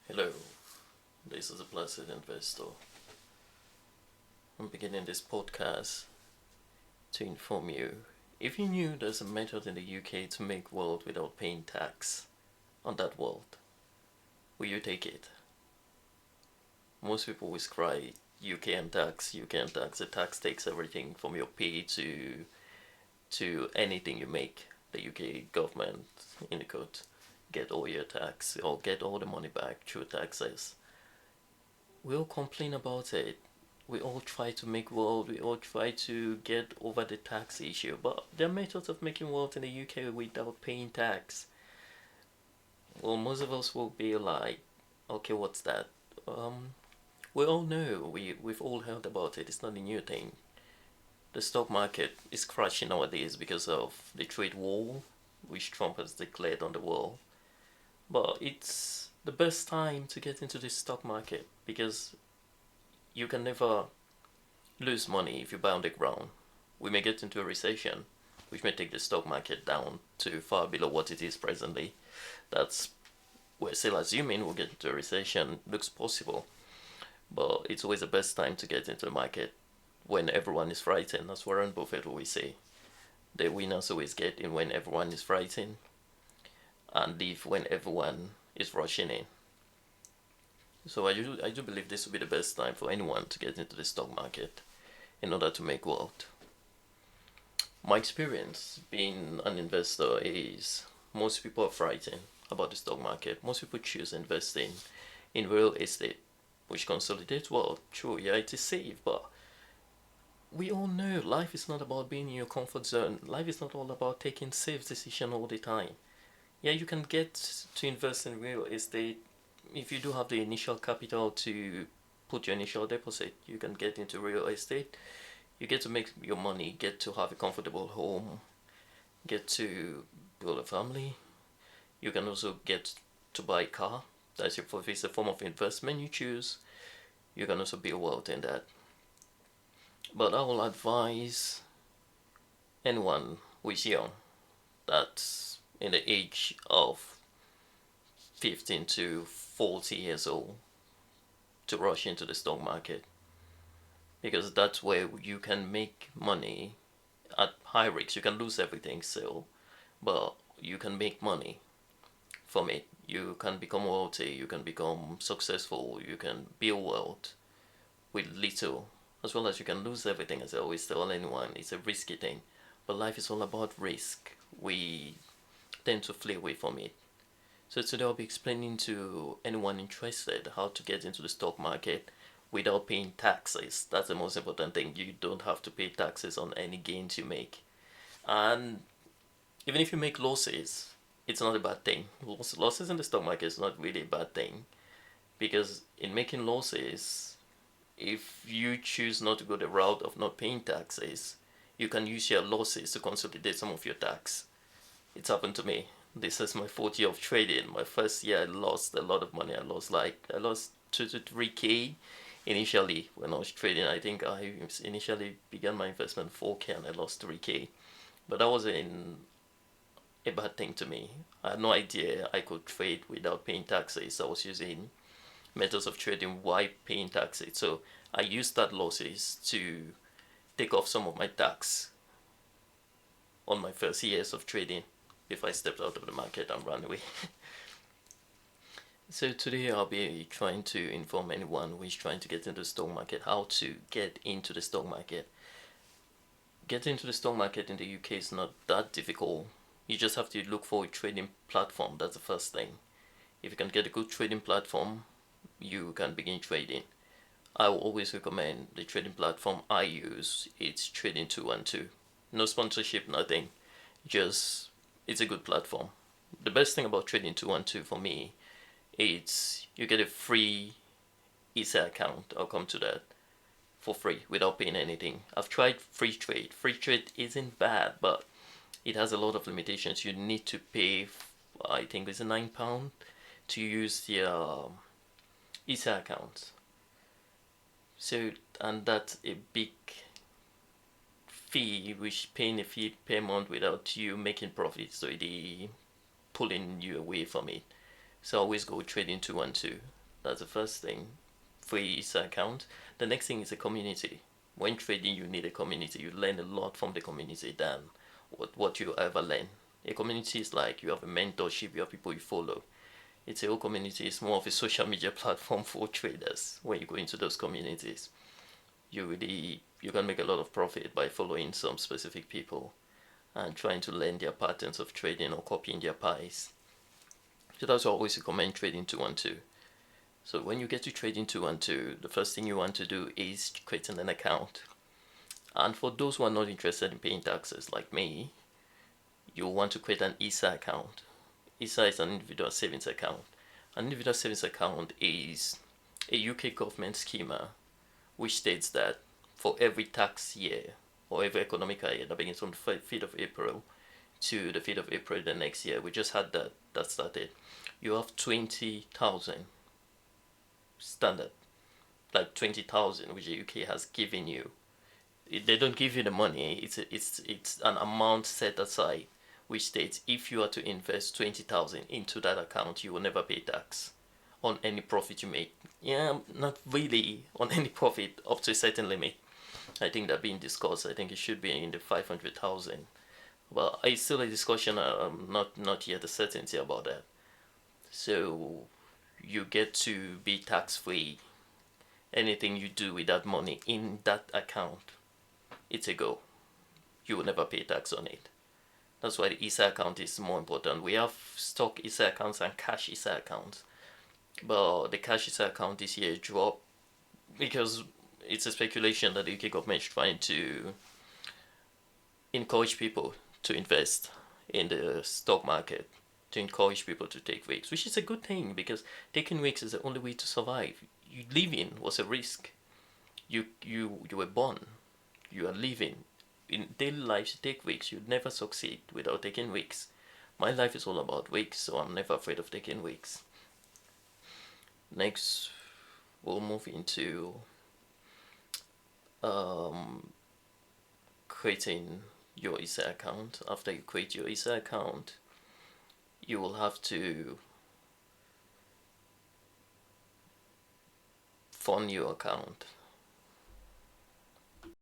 Hello, this is a Blessed Investor. I'm beginning this podcast to inform you. If you knew there's a method in the UK to make wealth without paying tax on that wealth, will you take it? Most people always cry, UK and tax, UK and tax. The tax takes everything from your pay to anything you make. The UK government, in the code, get all your tax or get all the money back through taxes. We all complain about it. We all try to make wealth. We all try to get over the tax issue. But there are methods of making wealth in the UK without paying tax. Well, most of us will be like, okay, what's that? We all know. We've all heard about it. It's not a new thing. The stock market is crashing nowadays because of the trade war, which Trump has declared on the world. But it's the best time to get into the stock market because you can never lose money if you buy on the ground. We may get into a recession, which may take the stock market down to far below what it is presently. That's We're still assuming we'll get into a recession. Looks possible, but it's always the best time to get into the market when everyone is frightened. That's Warren Buffett always say. The winners always get in when everyone is frightened, and leave when everyone is rushing in. So I do believe this will be the best time for anyone to get into the stock market in order to make wealth. My experience being an investor is most people are frightened about the stock market. Most people choose investing in real estate, which consolidates wealth. True, yeah, it is safe, but we all know life is not about being in your comfort zone. Life is not all about taking safe decisions all the time. Yeah, you can get to invest in real estate if you do have the initial capital to put your initial deposit. You can get into real estate. You get to make your money, get to have a comfortable home, get to build a family. You can also get to buy a car. That's your, if it's a form of investment you choose, you can also build wealth in that. But I will advise anyone who is young, that's in the age of 15 to 40 years old, to rush into the stock market because that's where you can make money at high risks. You can lose everything still, but you can make money from it. You can become wealthy, you can become successful, you can build wealth with little, as well as you can lose everything. As I always tell anyone, it's a risky thing, but life is all about risk. We tend to flee away from it. So today I'll be explaining to anyone interested how to get into the stock market without paying taxes. That's the most important thing. You don't have to pay taxes on any gains you make. And even if you make losses, it's not a bad thing. Losses in the stock market is not really a bad thing because in making losses, if you choose not to go the route of not paying taxes, you can use your losses to consolidate some of your tax. It's happened to me. This is my fourth year of trading. My first year, I lost a lot of money. I lost 2 to 3K initially when I was trading. I think I initially began my investment 4K and I lost 3K. But that wasn't a bad thing to me. I had no idea I could trade without paying taxes. I was using methods of trading while paying taxes. So I used that losses to take off some of my tax on my first years of trading before I stepped out of the market and ran away. So today I'll be trying to inform anyone who is trying to get into the stock market how to get into the stock market. Getting into the stock market in the UK is not that difficult. You just have to look for a trading platform. That's the first thing. If you can get a good trading platform, you can begin trading. I will always recommend the trading platform I use. It's Trading 212. No sponsorship, nothing. Just it's a good platform. The best thing about Trading 212 for me, it's you get a free ESA account. I'll come to that for free without paying anything. I've tried free trade. Free trade isn't bad, but it has a lot of limitations. You need to pay, I think it's £9 to use the ESA account. So, and that's a big fee, which paying a fee per month without you making profit. So they pulling you away from it. So I always go Trading 212. That's the first thing. Free ISA account. The next thing is a community. When trading, you need a community. You learn a lot from the community than what you ever learn. A community is like you have a mentorship, you have people you follow. It's a whole community. It's more of a social media platform for traders. When you go into those communities, you can make a lot of profit by following some specific people and trying to learn their patterns of trading or copying their pies. So that's why I always recommend trading 212. So when you get to trading 212, the first thing you want to do is creating an account. And for those who are not interested in paying taxes like me, you'll want to create an ISA account. ISA is an individual savings account. An individual savings account is a UK government schema which states that for every tax year or every economic year that begins from the 5th of April to the 5th of April the next year, we just had that started, you have 20,000 standard, like 20,000 which the UK has given you. They don't give you the money, it's an amount set aside which states if you are to invest 20,000 into that account, you will never pay tax on any profit you make. Yeah, not really on any profit up to a certain limit. I think that being discussed. I think it should be in the 500,000. Well, it's still a discussion. Not yet a certainty about that. So you get to be tax free. Anything you do with that money in that account, it's a go. You will never pay tax on it. That's why the ISA account is more important. We have stock ISA accounts and cash ISA accounts. But the cash ISA account this year dropped because it's a speculation that the UK government is trying to encourage people to invest in the stock market, to encourage people to take risks, which is a good thing because taking risks is the only way to survive. You living was a risk. You were born. You are living. In daily life, you take risks. You'd never succeed without taking risks. My life is all about risks, so I'm never afraid of taking risks. Next, we'll move into creating your ISA account. After you create your ISA account, you will have to fund your account.